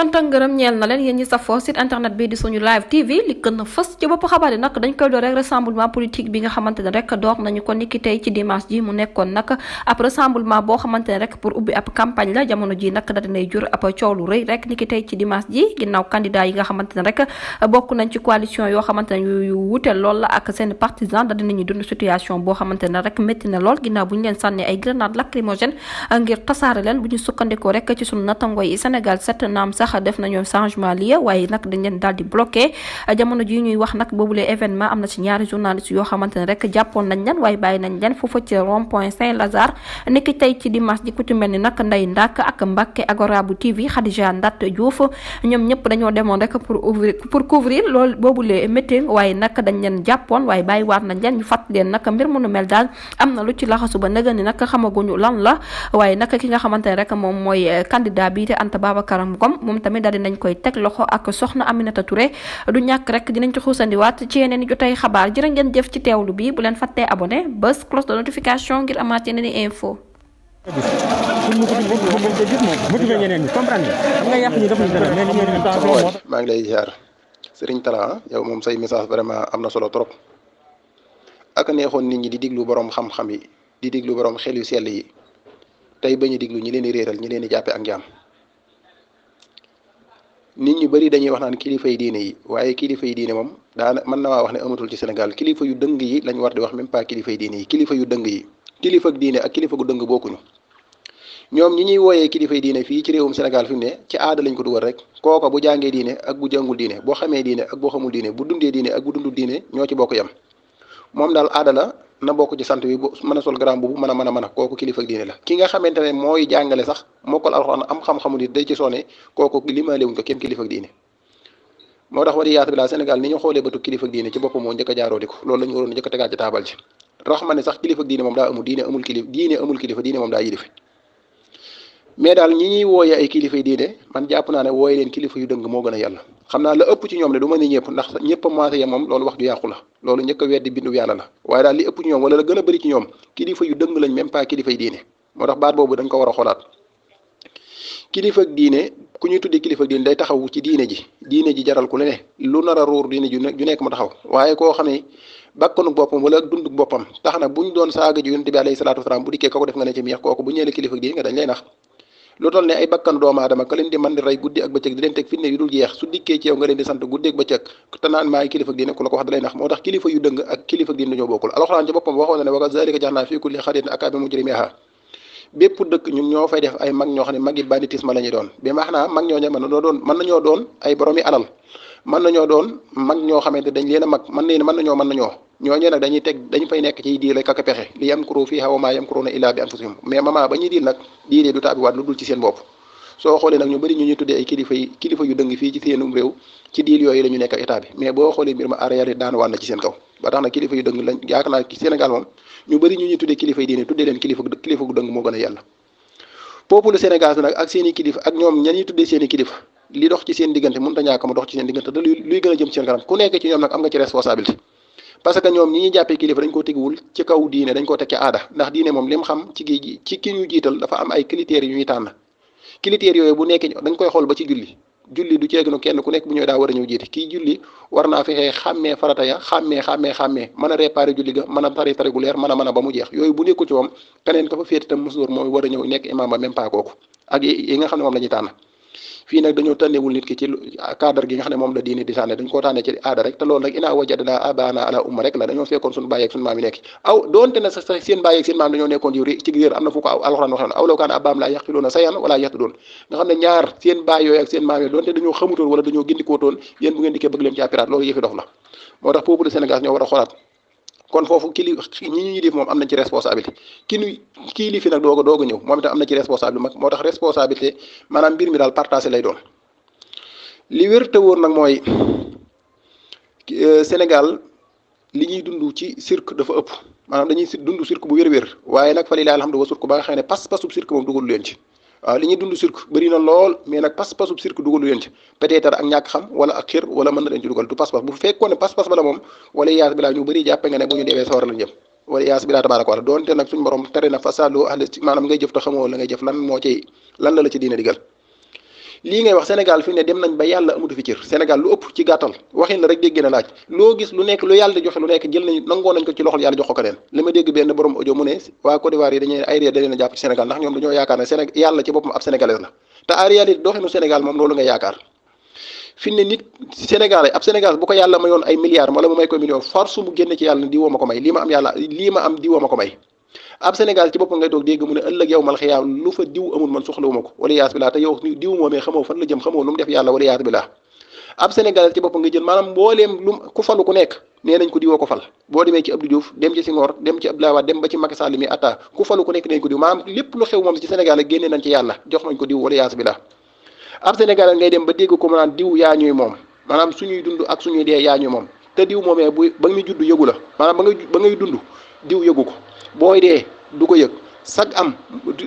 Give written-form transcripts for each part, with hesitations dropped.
cant ak ngërëm ñeel na leen yéen ñi safoo site internet bi di suñu live tv li gën a fës ci bopp xabaar yi nag dañ koy door rek rassemblement politique bi nga xamante ne rek door nañu ko niki tey ci dimanche ji mu nekkoon nag ab rassemblement boo xamante ne rek pour ubbi ab campagne la jamono ji nag da dinay jur ab coow lu rëy rek niki tey ci dimanche ji ginnaaw candidat yi nga xamante ne rek bokk nañ ci coalition yoo xamante ne yu wute lool la ak seen partisan da dinañu dund situation boo xamante ne rek métti na lool ginnaaw bu ñu leen sànnee ay grenade lacrymogène ngir tasaare leen bu ñu sukkandikoo rek ci sunu nattangooy yi Sénégal 7 naam sax def nañu changement lii waaye nag dañ leen daal di bloqué jamono ji ñuy wax nag boobulee événement am na ci ñaari journaliste yoo xamante ne rek jàppoon nañ leen waaye bàyyi nañ leen foofa ci rond point Saint-Lazare niki tey ci dimanche ji ku ci mel ni nag Ndeye Ndak ak Mbacke Agora bu TV Khadija Ndat Diouf ñoom ñëpp dañoo demoon rek pour couvrir loolu boobulee meeting waaye nag dañ leen jàppoon waaye bàyyi waat nañ leen ñu fàttali leen nag mbir mu nu mel daal am na lu ci laxasu ba nëga ni nag xamaguñu lan la waaye nag ki nga xamante ne rek moom mooy candidat bi te Anta Babacar Ngom moom tamit daal dinañ koy teg loxo ak soxna Aminata Touré du ñàkk rek dinañ ci xuusandiwaat ci yeneen i jotay xabaar jërë ngeen jëf ci teewlu bi bu leen fàttee abonné bés cloche de notification ngir amaat yeneen i info maa ngi lay ziar Serigne Talla yow moom say message vraiment am na solo trop ak neexoon nit ñi di diglu borom xam-xam yi di diglu borom xel yu sell yi tey bañu diglu ñi leen di réeral ñi leen di jàppe ak njaam nit ñu bari dañuy wax naan kilifa yi diine yi waaye kilifa yi diine moom daana mën na maa wax ne amatul ci Sénégal kilifa yu dëng yi lañ war di wax même pas kilifa yi diine yi kilifa yu dëng yi kilifa ak diine ak kilifa gu dëng bokkuñu ñoom ñi ñuy wooyee kilifa yi diine fii ci réewum Sénégal fi mu ne ci aada lañ ko dugal rek kooka bu jàngee diine ak bu jàngul diine boo xamee diine ak boo xamul diine bu dundee diine ak bu dundul diine ñoo ci bokk yam moom daal aada la na bokk ci sant bi mën a sol grand boobu mën a kooku kilifa ak diine la ki nga xamante ne mooy jàngale sax mokkal alxuraan am xam-xamu nit day ci sonné kooku limaalewuñ ko kenn kilifa ak diine moo tax wadi yaatu bi la Sénégal ni ñu xoolee bëtu kilifa ak diine ci boppam moo njëkk a jaaroo di ko loolu la ñu waroon njëkk a tegaat ci taabal ji rax ma ne sax kilifa ak diine moom daa amul diine amul kilifa diine moom daa yilife mais daal ñi ñuy wooyee ay kilifa yi diine man jàpp naa ne wooye leen kilifa yu dëng moo gën a yàlla xam naa la ëpp ci ñoom ne du ma ne ñëpp ndax ñëpp a maase yem moom loolu wax ju yàqu la loolu njëkk a weddi bindu yàlla la waaye daal li ëpp ci ñoom wala la gën a bëri ci ñoom kilifa yu dëng lañ même pas kilifa yi diine moo tax baat boobu dañ ko war a xoolaat kilifa ak diine ku ñuy tuddee kilifa ak diine day taxaw ci diine ji jaral ku ne lu nar a ruur diine ju nekk mu taxaw waaye koo xam ne bakkanu boppam wala dunduk boppam tax na buñ doon saaga ji yonent bi alayhi salaatu wasalaam bu dikkee ko def nga ne ci miix kooku bu ñëwee kilifa ak diine nga dañ lay nax lu toll ne ay bakkan doomu aadama ka leen di mën di rey guddi ak bëccëg di leen teg fitne yu dul jeex su dikkee ci yow nga leen di sant guddi ak bëccëg te naan maay kilifa ak diine ku la ko wax dalay nax moo tax kilifa yu dëng ak kilifa ak diine dañoo bokkul alxuraan ci boppam waxoon na ne wa kazaalika ja'alnaa fii kulli qaryatin akaabiira mujrimiihaa bépp dëkk ñun ñoo fay def ay mag ñoo xam ne magi banditisme la ñuy doon bi max naa mag ñoo mën nañoo doon ay boromi alal mën nañoo doon mag ñoo xamante dañ leen a mag mën nañoo ñooñee nag dañu fay nekk ci diir rek ak pexe li yamkuru fiihaa wa maa yamkuruuna illaa bi anfusihim mais mama ba ñuy diil nag diiree du taabiwaat lu dul ci seen bopp soo xoolee nag ñu bëri ñu ñuy tuddee ay kilifa yu dëng fii ci seenum réew ci diil yooyu la ñu nekk ak état bi mais boo xoolee mbir ma arrière daan waan na ci seen kaw ba tax na kilifa yu dëng lañ yaakaar naa ci Sénégal moom ñu bëri ñu ñuy tuddee kilifa yi diine tuddee leen kilifa gu dëng moo gën a yàlla peuple Sénégal nag ak seen i kilifa ak ñoom ña ñuy tuddee seen i kilifa li dox ci seen diggante mënut a ñàkk mu dox ci seen diggante da luy gën a jëm ci seen kanam ku nekk ci ñoom nag am nga ci responsabilité parce que ñoom ñi ñuy jàppee kilifa dañ koo teguwul ci kaw diine dañ koo teg ci aada ndax diine moom li mu xam ci ki ñu jiital dafa am ay critères yu ñuy tànn critères yooyu bu nekkee dañ koy xool ba ci julli du ceegnu kenn ku nekk bu ñëwee daa war a ñëw jiite kii julli war naa fexee xàmmee farata ya xàmmee mën a réparé julli ga mën a tari gu leer mën a ba mu jeex yooyu bu nekkul ci moom keneen ka fa féete tam musuur mooy war a ñëw nekk imaam ba même pas kooku ak yi nga xam ne moom la ñuy tànn fii nag dañoo tànnewul nit ki ci cadre gi nga xam ne moom la diine di tànne dañ koo tànne ci aada rek te loolu nag inaa wajadnaa abaana ala umma rek la dañoo fekkoon suñu bàyyi ak suñu maam yi nekk aw doonte na sax seen bàyyi ak seen maam dañoo nekkoon ci réer am na fu ko alxuraan waxee aw law kaana abaahum laa yaqiluuna shay'an wala yahtaduun nga xam ne ñaar seen bàyyi yooyu ak seen maam yi doonte dañoo xamutoon wala dañoo gindikootoon yéen bu ngeen dikkee bëgg leen ci appiraat loolu yëfi dof la moo tax peuple Sénégal ñoo war a xoolaat kon foofu ñi def moom am nañ ci responsabilité kii li fi nag doog a ñëw moom itam am na ci responsabilité mag moo tax responsabilité maanaam mbir mi daal partagé lay doon li wér te wóor nag mooy Sénégal li ñuy dund ci cirque dafa ëpp maanaam dañuy dund cirque bu wér-wér waaye nag fa lillaahi alhamdu wa cirque ba nga xam ne pas-pasub cirque moom dugalu leen ci waaw li ñuy dund cirque bëri na lool mais nag pas-pasub cirque dugalu leen ci peut-être ak ñàkk xam wala ak xir wala mën na leen ci dugal du pas-pas bu fekkoon ne pas-pas ba la moom wala yaas bi laa ñu bëri jàppe nga ne bu ñu deewee sawar lañ jëm wala yaas bi laa tabaaraka wa taala doonte nag suñu borom tere na fa sàllu maanaam ngay jëf te xamoo la ngay jëf lan la ci diine digal lii ngay wax Sénégal fi ne dem nañ ba yàlla amatu fi cër Sénégal lu ëpp ci gàttal waxin la rek dégg na laaj loo gis lu nekk lu yàlla di joxe lu nekk jël nañ nangoo nañ ko ci loxol yàlla jox ko keneen li ma dégg benn borom audio mu ne waa Côte d'Ivoire yi dañuy ay réer da leen a jàpp ci Sénégal ndax ñoom dañoo yaakaar ne Sénégal yàlla ci boppam ab sénégalais la te en réalité doxinu Sénégal moom loolu nga yaakaar fi ne nit Sénégal ab Sénégal bu ko yàlla mayoon ay milliards wala mu may ko million force mu génn ci yàlla di woo ma ko may lii ma am yàlla lii ma am di woo ma ko may ab Sénégal ci boppam ngay toog dégg mu ne ëllëg yow mal xiyaam lu fa diw amul man soxlawu ma ko wala yaas bilaa te yow diw moomee xamoo fan la jëm xamoo lu mu def yàlla wala yaas bilaa ab Sénégal ci boppam nga jël maanaam mbooleem lu ku falu ku nekk nee nañ ko diwoo ko fal boo demee ci Abdou Diouf dem ci Senghor dem ci Abdoulaye Wade dem ba ci Macky Sall mi atta ku falu ku nekk nañ ko diw maanaam lépp lu xew moom ci Sénégal ak génnee nañ ci yàlla jox nañ ko diw wala yaas bilaa ab Sénégal ngay dem ba dégg ko mu naan diw yaa ñuy moom maanaam suñuy dund ak suñuy dee yaa ñuy moom te diw moomee bu ba muy judd yëgu la maanaam ba ngay dund diw yëgu ko booy dee du ko yëg sag am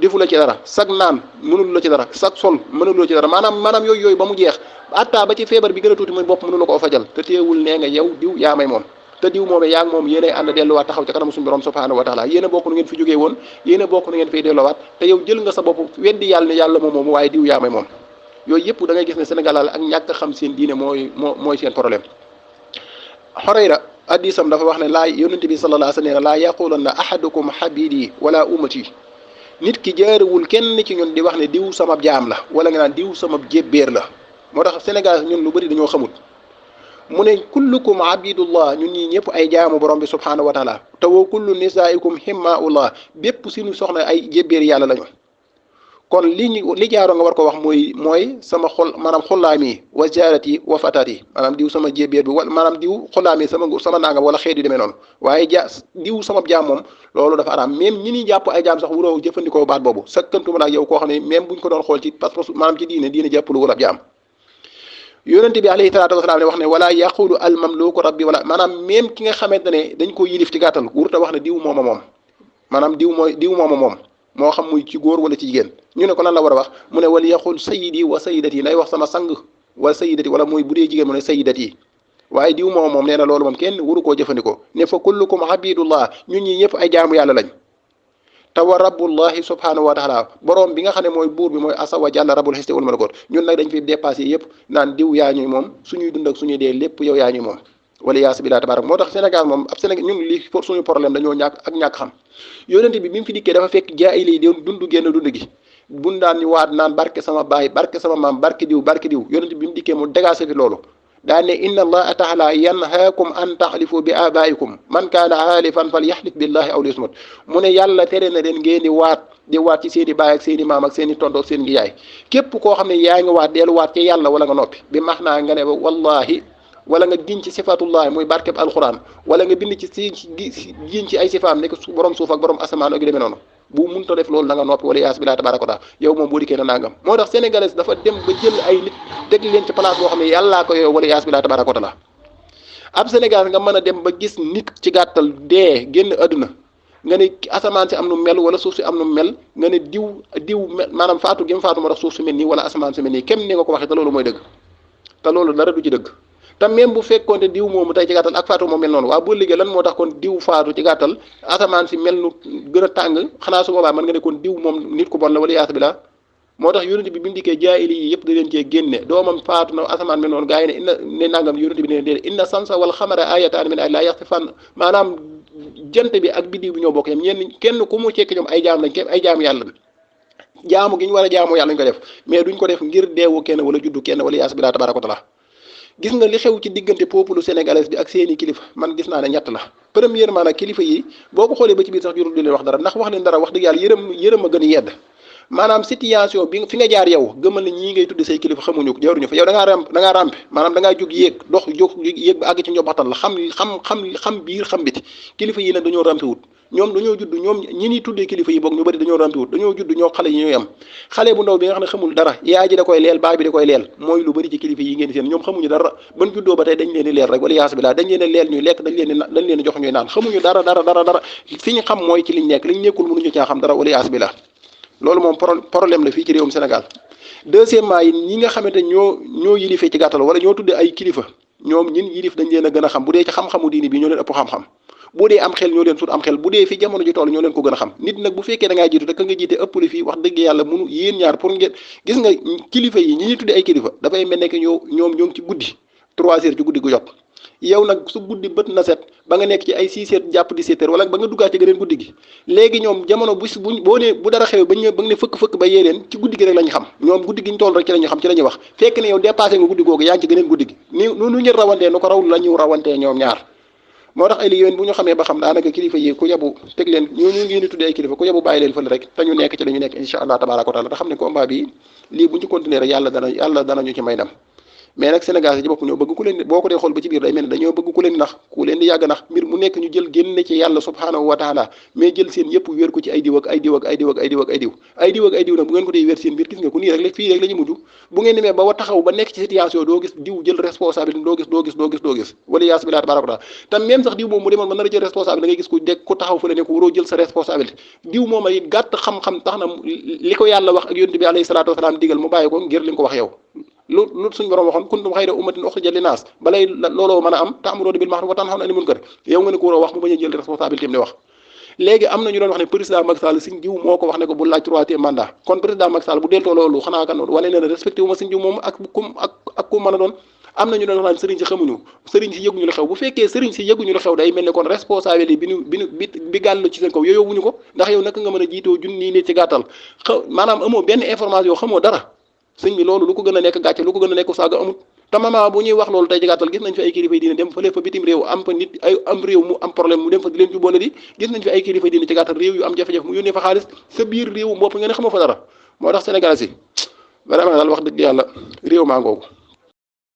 defu la ci dara sag naan mënul la ci dara sag sol mënul la ci dara maanaam yooyu ba mu jeex atta ba ci feebar bi gën a tuuti muy bopp mënu la koo fajal te teewul nee nga yow diw yaa may moom te diw moomee yaa ngi moom yéenay ànd delluwaat taxaw ca kanam suñu borom subhanahu wa taala yéen a bokk nu ngeen fi jógee woon yéen a bokk nu ngeen fiy delluwaat te yow jël nga sa bopp weddi yàlla ne yàlla moom waaye diw yaa may moom yooyu yëpp da ngay gis ne Sénégal ak ñàkk xam seen diine mooy seen problème Xoreyra addisam dafa wax ne laa yonente bi sallallahu alayhi wa sallam laa yaqulanna ahadukum habidi wala ummati nit ki jaarewul kenn ci ñun di wax ne diw sama jaam la wala nga naan diw sama jébbéer la moo tax Sénégal ñun lu bëri dañoo xamut mu ne kullukum abidullah ñun ñii ñëpp ay jaamu borom bi subhanahu wa taala te wa kullu nisaikum himmaullah bépp suñu soxna ay jébbéer yàlla lañu kon li jaaroo nga war ko wax mooy sama xol maanaam xollaam yi wa jaarat yi wa fataat yi maanaam diw sama jébbéer bi wala maanaam diw xollaam yi sama nangam wala xeet yu demee noonu waaye diw sama jaam moom loolu dafa araam même ñi ñuy jàpp ay jaam sax wuroo jëfandikoo baat boobu sakkantuma nag yow koo xam ne même buñ ko doon xool ci parce que maanaam ci diine jàppalu wala ab jaam yonente bi alayhi salaatu wasalaam ne wax ne wala yaqulu al mamluku rabbi wala maanaam même ki nga xamante ne dañ ko yilif ci gàttal wurta wax ne diw mooma moom maanaam diw mooma moom moo xam muy ci góor wala ci jigéen ñu ne ko lan la war a wax mu ne wala yaqul sayidi wa sayidati nay wax sama sang wala sayidati wala muy bu dee jigéen mu ne sayidati waaye diw moom nee na loolu moom kenn waru koo jëfandikoo ne fa kullukum abidullah ñun ñi ñëpp ay jaamu yàlla lañ te wa rabbullahi subhanahu wa taala borom bi nga xam ne mooy buur bi mooy asa wa jàlla rabbul xiste wal malakut ñun nag dañ fi dépassé yëpp naan diw yaa ñuy moom suñuy dund ak suñuy dee lépp yow yaa ñuy moom wala yaas billah tabarak moo tax Sénégal moom ab Sénégal ñun lii suñu problème dañoo ñàkk xam yonente bi mu fi dikkee dafa fekk jaahili doon dund génn dund gi bun daan ñu waat naan barke sama baay barke sama maam barke diw yonente bi mu dikkee mu dégagé fi loolu daa ne inna allaha taala yanhaakum an taxlifu bi abaikum man kaana xaalifan fal yaxlif billahi aw liyasmut mu ne yàlla tere na leen ngeen di waat ci seen i baay ak seen i maam ak seen i tonto ak seen i yaay képp koo xam ne yaa ngi waat deelu waat ci yàlla wala nga noppi bi max naa nga ne wallahi wala nga giñ ci sifatullah muy barkeb alquran wala nga bind ci giñ ci ay sifaam nekk borom suuf ak borom asamaan ak yu demee noonu bu munta def loolu na nga noppi wala yaas billah tabaraka taala yow moom boo dikkee na nangam moo tax sénégalais dafa dem ba jël ay nit teg leen ci place boo xam ne yàllaa ko yow wala yaas billah tabaraka taala ab Sénégal nga mën a dem ba gis nit ci gàttal dee génn àdduna nga ne asamaan si am nu mel wala suuf si am nu mel nga ne diw maanaam faatu gi mu faatu moo tax suuf si mel nii wala asamaan si mel nii kem ni nga ko waxee te loolu mooy dëgg te loolu dara du ci dëgg te même bu fekkoon te diw moomu tey ci gàttal ak faatu moom mel noonu waaw boo liggéey lan moo tax kon diw faatu ci gàttal asamaan si mel nu gën a tàng xanaa su boobaa mën nga ne kon diw moom nit ku bon la wala yaas bi la moo tax yonent bi mu dikkee jaahili yi yëpp da leen cee génne doomam faatu na asamaan mel noonu gaa yi ne nangam yonent bi ne inna samsa wal xamara ayatan min ayaati llaahi laa yaxsifan maanaam jant bi ak biddiw bi ñoo bokk yam kenn ku mu cekk ñoom ay jaam lañ ay jaamu yàlla jaamu gi ñu war a jaamu yàlla ñu ko def mais duñ ko def ngir deewu kenn wala juddu kenn wala yaas bi laa tabaaraka wa taala gis nga li xew ci diggante peuple sénégalais bi ak seeni kilifa man gis naa ne ñett la premièrement nag kilifa yi boo ko xoolee ba ci biir sax jurul di leen wax dara ndax wax leen dara wax dëgg yàlla yërëm a gën a yedd maanaam situation bi fi nga jaar yow gëmal na ñii ngay tudde say kilifa xamuñu ko jaaruñu fa yow da ngaa rampe maanaam da ngaa jóg yéeg yéeg ba àgg ci njobbaxtal la xam biir xam biti kilifa yi nag dañoo rampe wut ñoom dañoo judd ñoom ñi ni tuddee kilifa yi boog ñu bëri dañoo rampe wut dañoo judd ñoo xale yi ñooy am xale bu ndaw bi nga xam ne xamul dara yaay ji da koy leel baay bi da koy leel mooy lu bëri ci kilifa yi ngeen di seen ñoom xamuñu dara ban juddoo ba tey dañ leen di leel rek wala yaas bi laa dañ leen di leel ñuy lekk dañ leen di jox ñuy naan xamuñu dara fi ñu xam mooy ci liñ nekk liñ nekkul mënuñu caa xam dara wala yaas bi laa loolu moom problème la fii ci réewum Sénégal deuxièmement yi ñi nga xamante ñoo yilifee ci gàttal wala ñoo tuddee ay kilifa ñoom ñin yilif dañ leen a gën a xam bu dee ci xam-xamu diini bi ñoo leen ëpp xam-xam bu dee am xel ñoo leen sut am xel bu dee fi jamono ji toll ñoo leen ko gën a xam nit nag bu fekkee da ngaa jiitu te ka nga jiite ëpp li fii wax dëgg yàlla mënu yéen ñaar pour ngeen gis nga kilifa yi ñi ñuy tudde ay kilifa dafay mel ne que ñoo ngi ci guddi 3 heures ci guddi gu jot yow nag su guddi bët na set ba nga nekk ci ay 6 heures jàpp 17 heures wala ba nga duggaat ci geneen guddi gi léegi ñoom jamono boo ne bu dara xew ba nga ne fëkk ba yee leen ci guddi gi rek la ñu xam ñoom guddi gi ñu toll rek ci la ñu xam ci la ñuy wax fekk ne yow dépassé nga guddi googu yaa ngi ci geneen guddi gi ni nu ngeen rawantee nu ko raw la ñu rawantee ñoom ñaar moo tax ay li yéen bu ñu xamee ba xam daanaka kilifa yi ku yabu teg leen ñooñu ngeen di tuddee ay kilifa ku yabu bàyyi leen fële rek te ñu nekk ci la ñu nekk incha allah tabaraka wa taala te xam ne combat bi lii bu ñu ci continuer rek yàlla danañu ci may ndam mais nag Sénégal ci bopp ñoo bëgg ku leen boo ko dee xool ba ci biir day mel ne dañoo bëgg ku leen nax ku leen di yàgg nax mbir mu nekk ñu jël génne ci yàlla subhanahu wa taala mais jël seen yëpp wéer ko ci ay diw ak ay diw ak ay diw ak ay diw ak ay diw ay diw ak ay diw nag bu ngeen ko dee wéer seen mbir gis nga ko nii rek la fii rek la ñu mujj bu ngeen demee ba wa taxaw ba nekk ci situation doo gis diw jël responsabilité doo gis wala yaas bi laa tabaraka taala te même sax diw moom mu demoon ba nar a jël responsabilité da ngay gis ku taxaw fële ne ko waroo jël sa responsabilité diw moom ay gàtt xam-xam tax na li ko yàlla wax ak yonent bi alayhi salaatu wasalaam digal mu bàyyi ko ngir li nga ko wax yow lu suñ borom waxoon kuntum xayra ummatin uxrijat linnaas balay looloo mën a am ta'muruuna bil ma'ruuf wa tanhawna anil munkar yow nga ne ko war a wax mu bañ a jël responsabilité am di wax léegi am na ñu doon wax ne président Macky Sall Sëñ Diw moo ko wax ne ko bu laaj 3e mandat kon président Macky Sall bu deltoo loolu xanaa kan wane ne respecté wu ma Sëñ Diw moom ak ku mën a doon am na ñu doon wax naan sëriñ si xamuñu sëriñ si yëguñu lu xew bu fekkee sëriñ si yëguñu lu xew day mel ne kon responsabilité bi gàll ci seen kaw yow yóbbuñu ko ndax yow naka nga mën a jiitoo junni nit ci gàttal maanaam amoo benn information xamoo dara sëñ bi loolu lu ko gën a nekk gàcce lu ko gën a nekk saaga amut te mama bu ñuy wax loolu tey ci gàttal gis nañ fi ay kilifa diine dem fële fa bitim réew am fa nit ay am réew mu am problème mu dem fa di leen jubboole di gis nañ fi ay kilifa diine ci gàttal réew yu am jafe-jafe mu yónnee fa xaalis sa biir réew bopp nga ne xamoo fa dara moo tax Sénégal si vraiment daal wax dëgg yàlla réew maa ngoogu